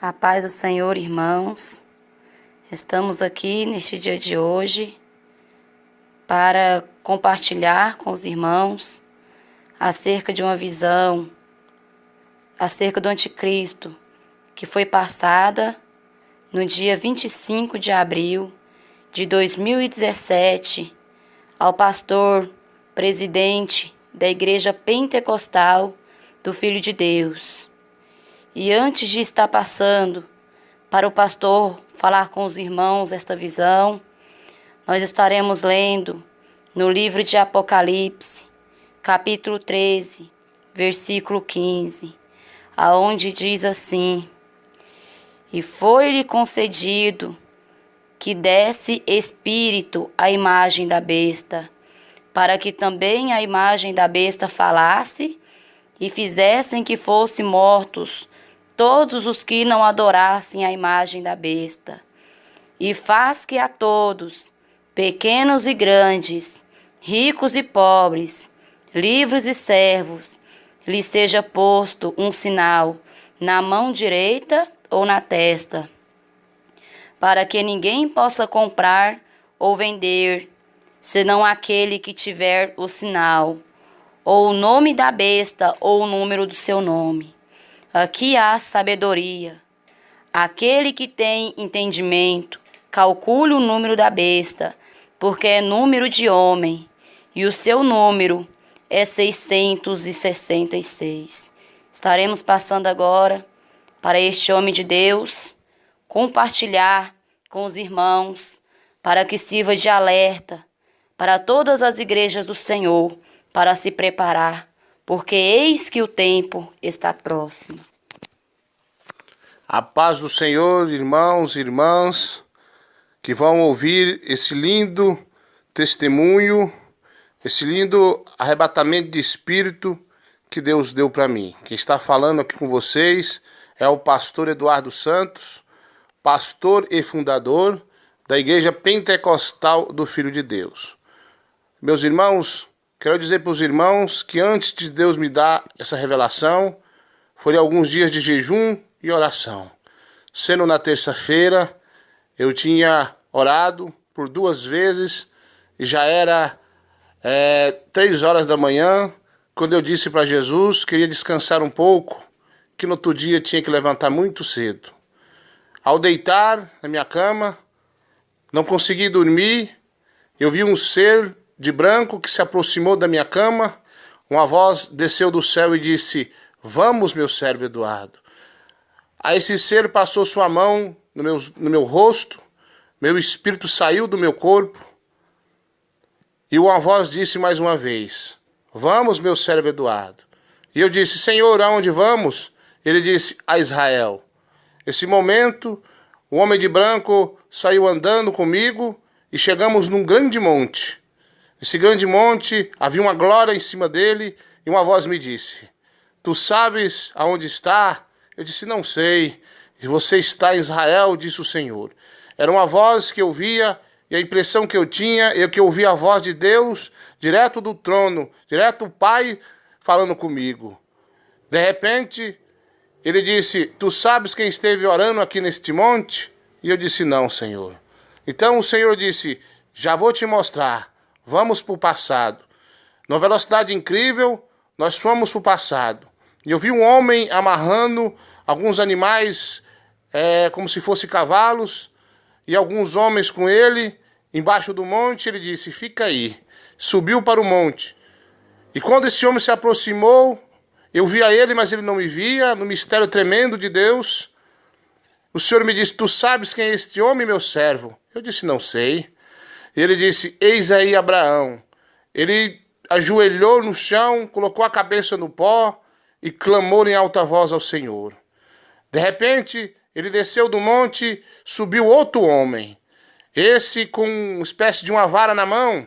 A paz do Senhor, irmãos. Estamos aqui neste dia de hoje para compartilhar com os irmãos acerca de uma visão, acerca do anticristo, que foi passada no dia 25 de abril de 2017 ao pastor presidente da Igreja Pentecostal do Filho de Deus. E antes de estar passando para o pastor falar com os irmãos esta visão, nós estaremos lendo no livro de Apocalipse, capítulo 13, versículo 15, aonde diz assim: E foi-lhe concedido que desse espírito à imagem da besta, para que também a imagem da besta falasse e fizessem que fossem mortos todos os que não adorassem a imagem da besta. E faz que a todos, pequenos e grandes, ricos e pobres, livres e servos, lhe seja posto um sinal na mão direita ou na testa, para que ninguém possa comprar ou vender, senão aquele que tiver o sinal, ou o nome da besta ou o número do seu nome. Aqui há sabedoria. Aquele que tem entendimento, calcule o número da besta, porque é número de homem, e o seu número é 666. Estaremos passando agora para este homem de Deus, compartilhar com os irmãos, para que sirva de alerta para todas as igrejas do Senhor, para se preparar, porque eis que o tempo está próximo. A paz do Senhor, irmãos e irmãs, que vão ouvir esse lindo testemunho, esse lindo arrebatamento de espírito que Deus deu para mim. Quem está falando aqui com vocês é o pastor Eduardo Santos, pastor e fundador da Igreja Pentecostal do Filho de Deus. Meus irmãos, quero dizer para os irmãos que antes de Deus me dar essa revelação, foram alguns dias de jejum e oração. Sendo na terça-feira, eu tinha orado por 2 vezes e já era 3 horas da manhã, quando eu disse para Jesus que queria descansar um pouco, que no outro dia tinha que levantar muito cedo. Ao deitar na minha cama, não consegui dormir, eu vi um ser de branco que se aproximou da minha cama, uma voz desceu do céu e disse: "Vamos, meu servo Eduardo." Aí esse ser passou sua mão no meu rosto, meu espírito saiu do meu corpo, e uma voz disse mais uma vez: "Vamos, meu servo Eduardo." E eu disse: "Senhor, aonde vamos?" Ele disse: "A Israel." Esse momento, o homem de branco saiu andando comigo e chegamos num grande monte. Esse grande monte, havia uma glória em cima dele, e uma voz me disse: "Tu sabes aonde está?" Eu disse: "Não sei." "E você está em Israel?" disse o Senhor. Era uma voz que eu via, e a impressão que eu tinha é que eu ouvia a voz de Deus, direto do trono, direto do Pai, falando comigo. De repente, ele disse: "Tu sabes quem esteve orando aqui neste monte?" E eu disse: "Não, Senhor." Então o Senhor disse: "Já vou te mostrar. Vamos para o passado." Numa velocidade incrível, nós fomos para o passado. E eu vi um homem amarrando alguns animais, como se fossem cavalos, e alguns homens com ele, embaixo do monte. Ele disse: "Fica aí." Subiu para o monte. E quando esse homem se aproximou, eu via ele, mas ele não me via, no mistério tremendo de Deus. O Senhor me disse: "Tu sabes quem é este homem, meu servo?" Eu disse: "Não sei." Ele disse: "Eis aí Abraão." Ele ajoelhou no chão, colocou a cabeça no pó e clamou em alta voz ao Senhor. De repente, ele desceu do monte, subiu outro homem, esse com uma espécie de uma vara na mão.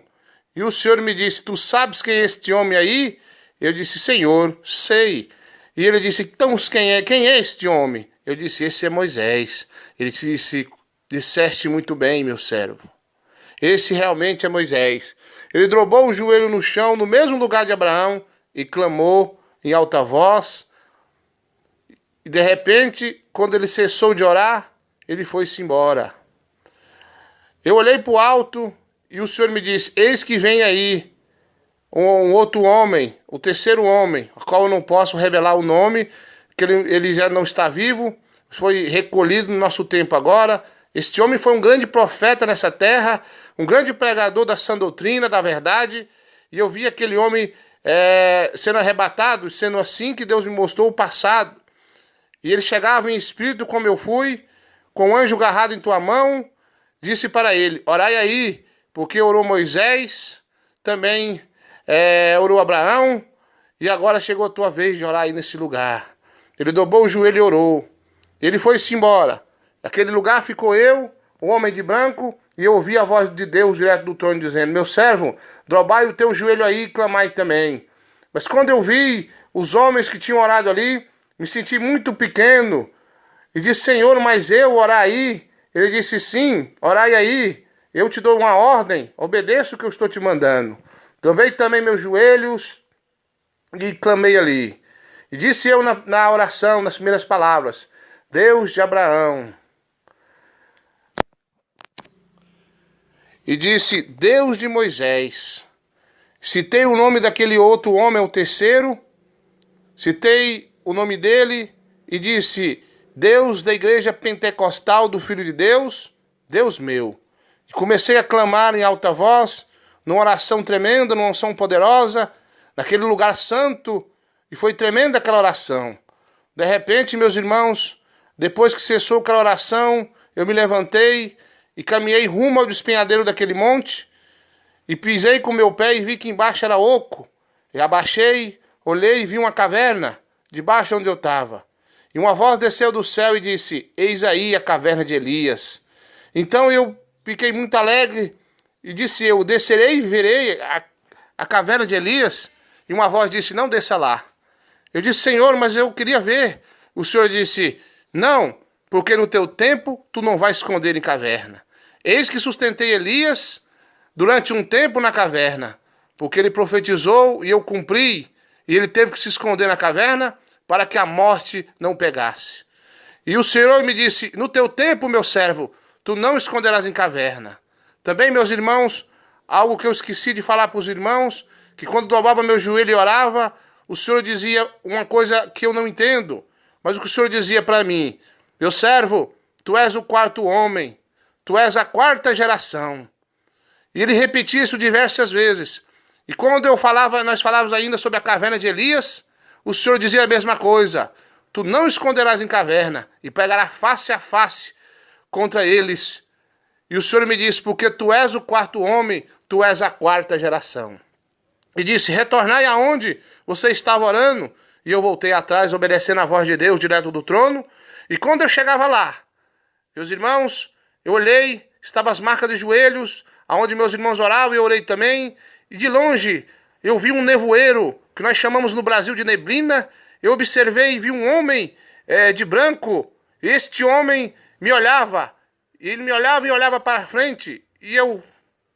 E o Senhor me disse: "Tu sabes quem é este homem aí?" Eu disse: "Senhor, sei." E ele disse: "Então quem é este homem?" Eu disse: "Esse é Moisés." Ele disse: "Disseste muito bem, meu servo. Esse realmente é Moisés." Ele dobrou o joelho no chão, no mesmo lugar de Abraão, e clamou em alta voz. E de repente, quando ele cessou de orar, ele foi-se embora. Eu olhei para o alto e o Senhor me disse: eis que vem aí um outro homem, o terceiro homem, ao qual eu não posso revelar o nome, que ele já não está vivo, foi recolhido no nosso tempo agora. Este homem foi um grande profeta nessa terra, um grande pregador da sã doutrina, da verdade, e eu vi aquele homem sendo arrebatado, sendo assim que Deus me mostrou o passado. E ele chegava em espírito como eu fui, com o anjo agarrado em tua mão, disse para ele: orai aí, porque orou Moisés, também orou Abraão, e agora chegou a tua vez de orar aí nesse lugar. Ele dobrou o joelho e orou. Ele foi-se embora. Naquele lugar ficou eu, o homem de branco, e eu ouvi a voz de Deus direto do trono dizendo: meu servo, dobrai o teu joelho aí e clamai também. Mas quando eu vi os homens que tinham orado ali, me senti muito pequeno. E disse: Senhor, mas eu orar aí? Ele disse: sim, orai aí. Eu te dou uma ordem, obedeça o que eu estou te mandando. Dobrei também meus joelhos e clamei ali. E disse eu na oração, nas primeiras palavras: Deus de Abraão. E disse: Deus de Moisés. Citei o nome daquele outro homem, o terceiro. Citei o nome dele e disse: Deus da igreja pentecostal do Filho de Deus, Deus meu. E comecei a clamar em alta voz, numa oração tremenda, numa unção poderosa, naquele lugar santo, e foi tremenda aquela oração. De repente, meus irmãos, depois que cessou aquela oração, eu me levantei e caminhei rumo ao despenhadeiro daquele monte, e pisei com meu pé e vi que embaixo era oco. E abaixei, olhei e vi uma caverna, debaixo onde eu estava. E uma voz desceu do céu e disse: eis aí a caverna de Elias. Então eu fiquei muito alegre e disse: eu descerei e verei a caverna de Elias. E uma voz disse: não desça lá. Eu disse: Senhor, mas eu queria ver. O Senhor disse: não, porque no teu tempo tu não vais esconder em caverna. Eis que sustentei Elias durante um tempo na caverna, porque ele profetizou e eu cumpri, e ele teve que se esconder na caverna para que a morte não o pegasse. E o Senhor me disse: no teu tempo, meu servo, tu não esconderás em caverna. Também, meus irmãos, algo que eu esqueci de falar para os irmãos, que quando dobrava meu joelho e orava, o Senhor dizia uma coisa que eu não entendo, mas o que o Senhor dizia para mim: meu servo, tu és o quarto homem, tu és a quarta geração. E ele repetia isso diversas vezes. E quando nós falávamos ainda sobre a caverna de Elias, o Senhor dizia a mesma coisa: tu não esconderás em caverna, e pegarás face a face contra eles. E o Senhor me disse: porque tu és o quarto homem, tu és a quarta geração. E disse: retornai aonde você estava orando. E eu voltei atrás, obedecendo a voz de Deus direto do trono. E quando eu chegava lá, meus irmãos, eu olhei, estavam as marcas de joelhos, aonde meus irmãos oravam, e eu orei também. E de longe, eu vi um nevoeiro, que nós chamamos no Brasil de neblina. Eu observei e vi um homem de branco. Este homem me olhava. Ele me olhava e olhava para frente. E eu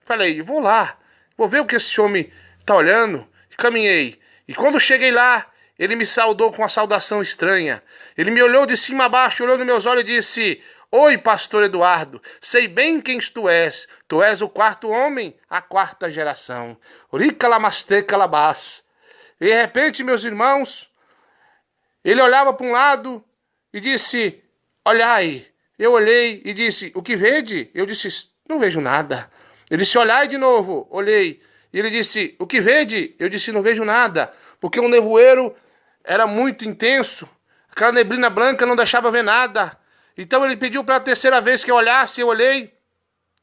falei: vou lá, vou ver o que esse homem está olhando. E caminhei. E quando cheguei lá, ele me saudou com uma saudação estranha. Ele me olhou de cima a baixo, olhou nos meus olhos e disse: oi, pastor Eduardo, sei bem quem tu és. Tu és o quarto homem, a quarta geração. Urica lamaste calabás. E de repente, meus irmãos, ele olhava para um lado e disse: olhai. Eu olhei e disse: o que vede? Eu disse: não vejo nada. Ele disse: olhai de novo. Olhei. E ele disse: o que vede? Eu disse: não vejo nada. Porque o nevoeiro era muito intenso. Aquela neblina branca não deixava ver nada. Então ele pediu para a terceira vez que eu olhasse. Eu olhei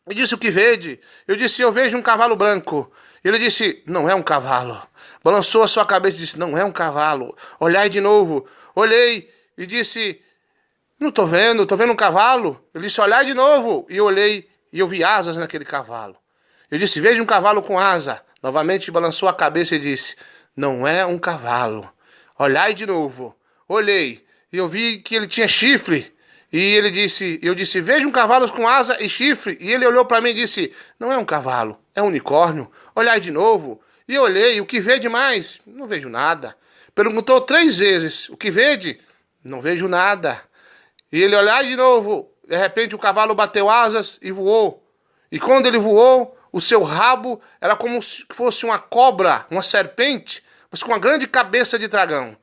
e disse: o que vede? Eu disse: eu vejo um cavalo branco. Ele disse: não é um cavalo. Balançou a sua cabeça e disse: não é um cavalo. Olhai de novo. Olhei e disse: não estou vendo um cavalo. Ele disse: olhai de novo. E eu olhei e eu vi asas naquele cavalo. Eu disse: veja um cavalo com asa. Novamente balançou a cabeça e disse: não é um cavalo. Olhai de novo. Olhei e eu vi que ele tinha chifre. E eu disse: veja um cavalo com asa e chifre. E ele olhou para mim e disse: não é um cavalo, é um unicórnio. Olhai de novo. E eu olhei: o que vede mais? Não vejo nada. Perguntou 3 vezes: o que vede? Não vejo nada. E ele olhar de novo. De repente o cavalo bateu asas e voou. E quando ele voou, o seu rabo era como se fosse uma cobra, uma serpente, mas com uma grande cabeça de dragão.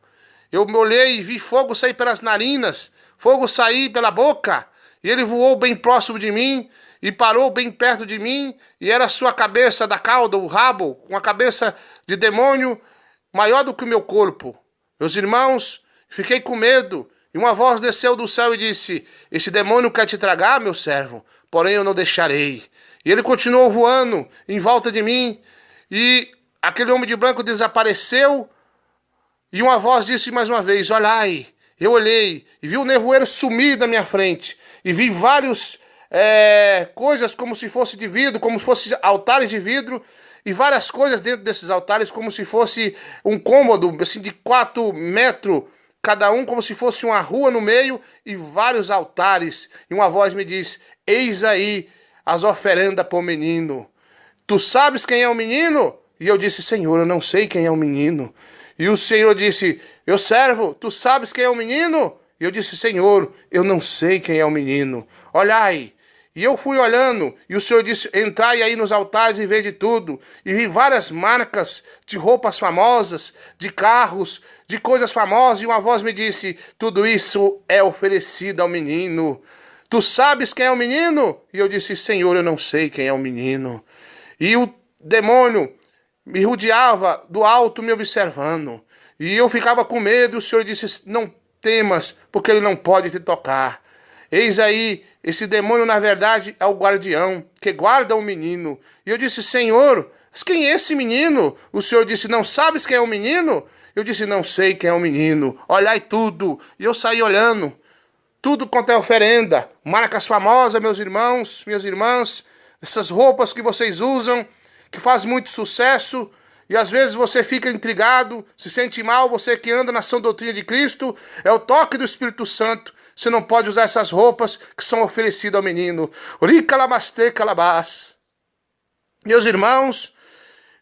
Eu me olhei e vi fogo sair pelas narinas, fogo sair pela boca. E ele voou bem próximo de mim e parou bem perto de mim. E era a sua cabeça da cauda, o rabo, com a cabeça de demônio maior do que o meu corpo. Meus irmãos, fiquei com medo. E uma voz desceu do céu e disse: esse demônio quer te tragar, meu servo, porém eu não deixarei. E ele continuou voando em volta de mim. E aquele homem de branco desapareceu. E uma voz disse mais uma vez: olhai. Eu olhei e vi o nevoeiro sumir da minha frente. E vi várias coisas como se fosse de vidro, como se fossem altares de vidro. E várias coisas dentro desses altares, como se fosse um cômodo assim, de 4 metros, cada um como se fosse uma rua no meio e vários altares. E uma voz me diz: eis aí as oferendas para o menino. Tu sabes quem é o menino? E eu disse: Senhor, eu não sei quem é o menino. E o Senhor disse: meu servo, tu sabes quem é o menino? E eu disse: Senhor, eu não sei quem é o menino. Olhai. E eu fui olhando, e o Senhor disse: entrai aí nos altares e vede tudo. E vi várias marcas de roupas famosas, de carros, de coisas famosas. E uma voz me disse: tudo isso é oferecido ao menino. Tu sabes quem é o menino? E eu disse: Senhor, eu não sei quem é o menino. E o demônio me rodeava do alto, me observando. E eu ficava com medo. O Senhor disse: não temas, porque ele não pode te tocar. Eis aí, esse demônio na verdade é o guardião, que guarda o menino. E eu disse: Senhor, quem é esse menino? O Senhor disse: não sabes quem é o menino? Eu disse: não sei quem é o menino. Olhai tudo. E eu saí olhando. Tudo quanto é oferenda. Marcas famosas, meus irmãos, minhas irmãs. Essas roupas que vocês usam, que faz muito sucesso. E às vezes você fica intrigado, se sente mal, você que anda na sã doutrina de Cristo. É o toque do Espírito Santo. Você não pode usar essas roupas que são oferecidas ao menino. Meus irmãos,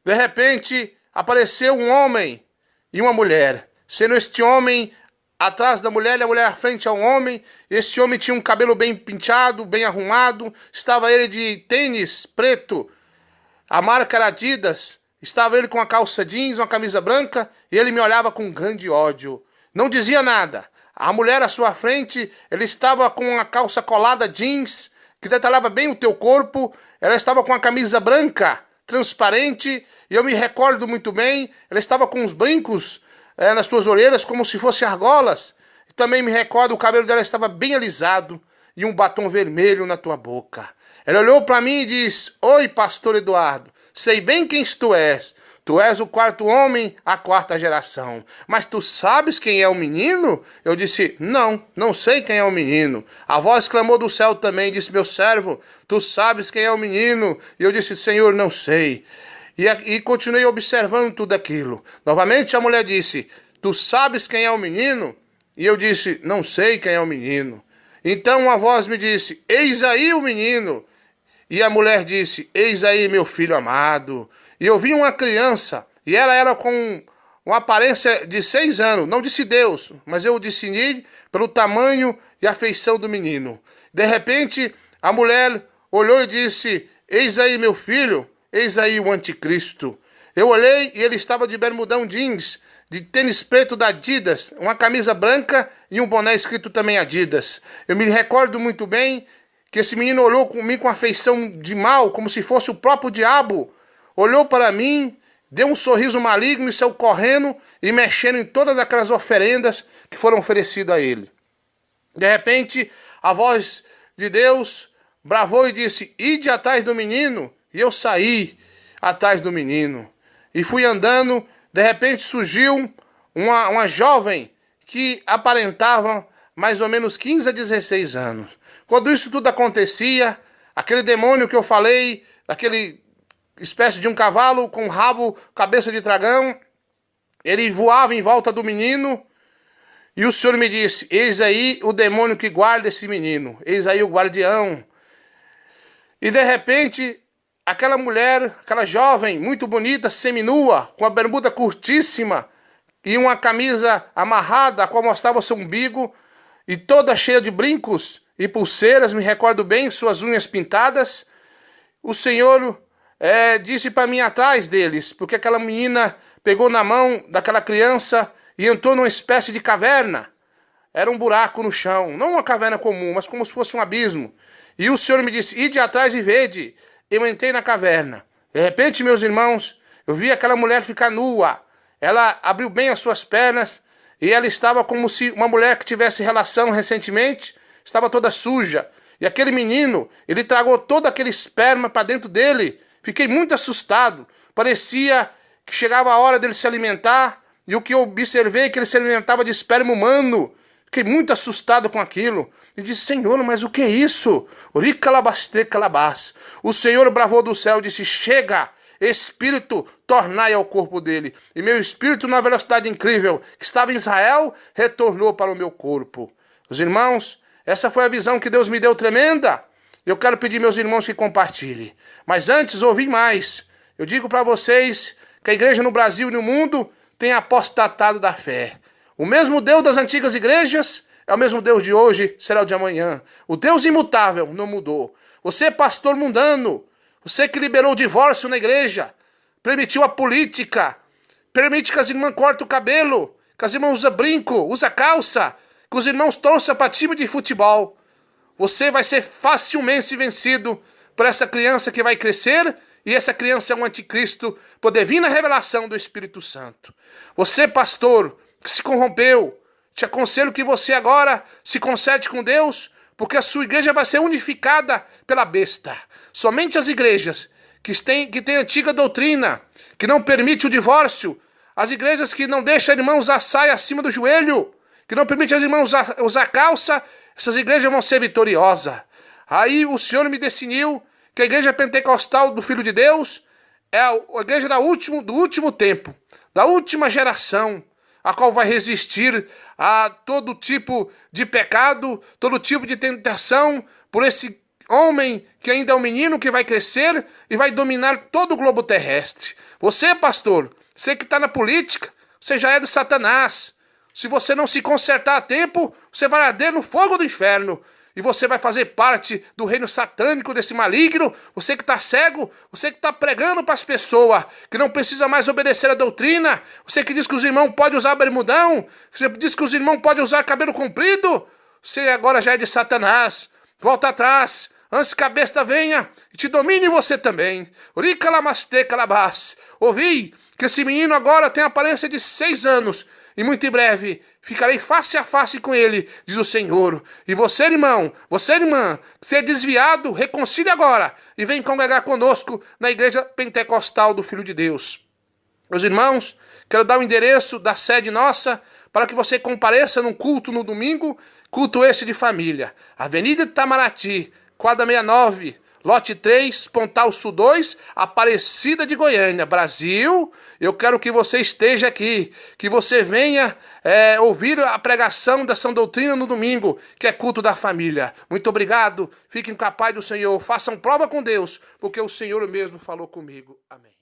de repente apareceu um homem e uma mulher. Sendo este homem atrás da mulher e a mulher à frente ao homem. Este homem tinha um cabelo bem penteado, bem arrumado. Estava ele de tênis preto. A marca era Adidas. Estava ele com uma calça jeans, uma camisa branca. E ele me olhava com grande ódio. Não dizia nada. A mulher à sua frente, ela estava com uma calça colada jeans, que detalhava bem o teu corpo. Ela estava com uma camisa branca, transparente, e eu me recordo muito bem, ela estava com uns brincos nas suas orelhas, como se fossem argolas. E também me recordo, o cabelo dela estava bem alisado, e um batom vermelho na tua boca. Ela olhou para mim e disse: oi, pastor Eduardo, sei bem quem tu és. Tu és o 4º homem, a 4ª geração. Mas tu sabes quem é o menino? Eu disse: não sei quem é o menino. A voz clamou do céu também, disse: meu servo, tu sabes quem é o menino? E eu disse: Senhor, não sei. E continuei observando tudo aquilo. Novamente a mulher disse: tu sabes quem é o menino? E eu disse: não sei quem é o menino. Então uma voz me disse: eis aí o menino. E a mulher disse: eis aí meu filho amado. E eu vi uma criança, e ela era com uma aparência de 6 anos. Não disse Deus, mas eu discerni pelo tamanho e a feição do menino. De repente, a mulher olhou e disse: eis aí meu filho, eis aí o anticristo. Eu olhei e ele estava de bermudão jeans, de tênis preto da Adidas, uma camisa branca e um boné escrito também Adidas. Eu me recordo muito bem que esse menino olhou comigo com a feição de mal, como se fosse o próprio diabo. Olhou para mim, deu um sorriso maligno e saiu correndo e mexendo em todas aquelas oferendas que foram oferecidas a ele. De repente, a voz de Deus bravou e disse: ide atrás do menino. E eu saí atrás do menino. E fui andando, de repente surgiu uma jovem que aparentava mais ou menos 15 a 16 anos. Quando isso tudo acontecia, aquele demônio que eu falei, aquele espécie de um cavalo com rabo, cabeça de dragão, ele voava em volta do menino, e o Senhor me disse: eis aí o demônio que guarda esse menino, eis aí o guardião. E de repente, aquela mulher, aquela jovem, muito bonita, seminua, com a bermuda curtíssima, e uma camisa amarrada, a qual mostrava seu umbigo, e toda cheia de brincos e pulseiras, me recordo bem, suas unhas pintadas. O Senhor disse para mim ir atrás deles, porque aquela menina pegou na mão daquela criança e entrou numa espécie de caverna. Era um buraco no chão, não uma caverna comum, mas como se fosse um abismo. E o Senhor me disse, ide atrás e vede. Eu entrei na caverna. De repente, meus irmãos, eu vi aquela mulher ficar nua. Ela abriu bem as suas pernas e ela estava como se uma mulher que tivesse relação recentemente, estava toda suja. E aquele menino, ele tragou todo aquele esperma para dentro dele. Fiquei muito assustado. Parecia que chegava a hora dele se alimentar, e o que eu observei é que ele se alimentava de esperma humano. Fiquei muito assustado com aquilo. E disse, Senhor, mas o que é isso? O Senhor bravou do céu e disse, chega, Espírito, tornai ao corpo dele. E meu espírito, na velocidade incrível que estava em Israel, retornou para o meu corpo. Os irmãos, essa foi a visão que Deus me deu tremenda. Eu quero pedir meus irmãos que compartilhem. Mas antes, ouvi mais. Eu digo para vocês que a igreja no Brasil e no mundo tem apostatado da fé. O mesmo Deus das antigas igrejas é o mesmo Deus de hoje, será o de amanhã. O Deus imutável não mudou. Você, pastor mundano, você que liberou o divórcio na igreja, permitiu a política, permite que as irmãs cortem o cabelo, que as irmãs usam brinco, usam calça, que os irmãos torçam para time de futebol. Você vai ser facilmente vencido por essa criança que vai crescer, e essa criança é um anticristo, poder vir na revelação do Espírito Santo. Você, pastor, que se corrompeu, te aconselho que você agora se conserte com Deus, porque a sua igreja vai ser unificada pela besta. Somente as igrejas que têm antiga doutrina, que não permite o divórcio, as igrejas que não deixam a irmã usar saia acima do joelho, que não permite as irmãs usar calça, essas igrejas vão ser vitoriosas. Aí o Senhor me decidiu que a igreja pentecostal do Filho de Deus é a igreja do último tempo, da última geração, a qual vai resistir a todo tipo de pecado, todo tipo de tentação, por esse homem que ainda é um menino que vai crescer e vai dominar todo o globo terrestre. Você, pastor, você que está na política, você já é de Satanás. Se você não se consertar a tempo, você vai arder no fogo do inferno. E você vai fazer parte do reino satânico desse maligno. Você que está cego, você que está pregando para as pessoas, que não precisa mais obedecer a doutrina. Você que diz que os irmãos podem usar bermudão. Você diz que os irmãos podem usar cabelo comprido. Você agora já é de Satanás. Volta atrás, antes que a besta venha e te domine você também. Ouvi que esse menino agora tem a aparência de 6 anos. E muito em breve ficarei face a face com ele, diz o Senhor. E você, irmão, você, irmã, que é desviado, reconcilie agora e vem congregar conosco na igreja pentecostal do Filho de Deus. Meus irmãos, quero dar o endereço da sede nossa para que você compareça num culto no domingo, culto esse de família. Avenida Itamaraty, quadra 69, lote 3, Pontal Sul 2, Aparecida de Goiânia, Brasil. Eu quero que você esteja aqui, que você venha ouvir a pregação da sã doutrina no domingo, que é culto da família. Muito obrigado, fiquem com a paz do Senhor, façam prova com Deus, porque o Senhor mesmo falou comigo. Amém.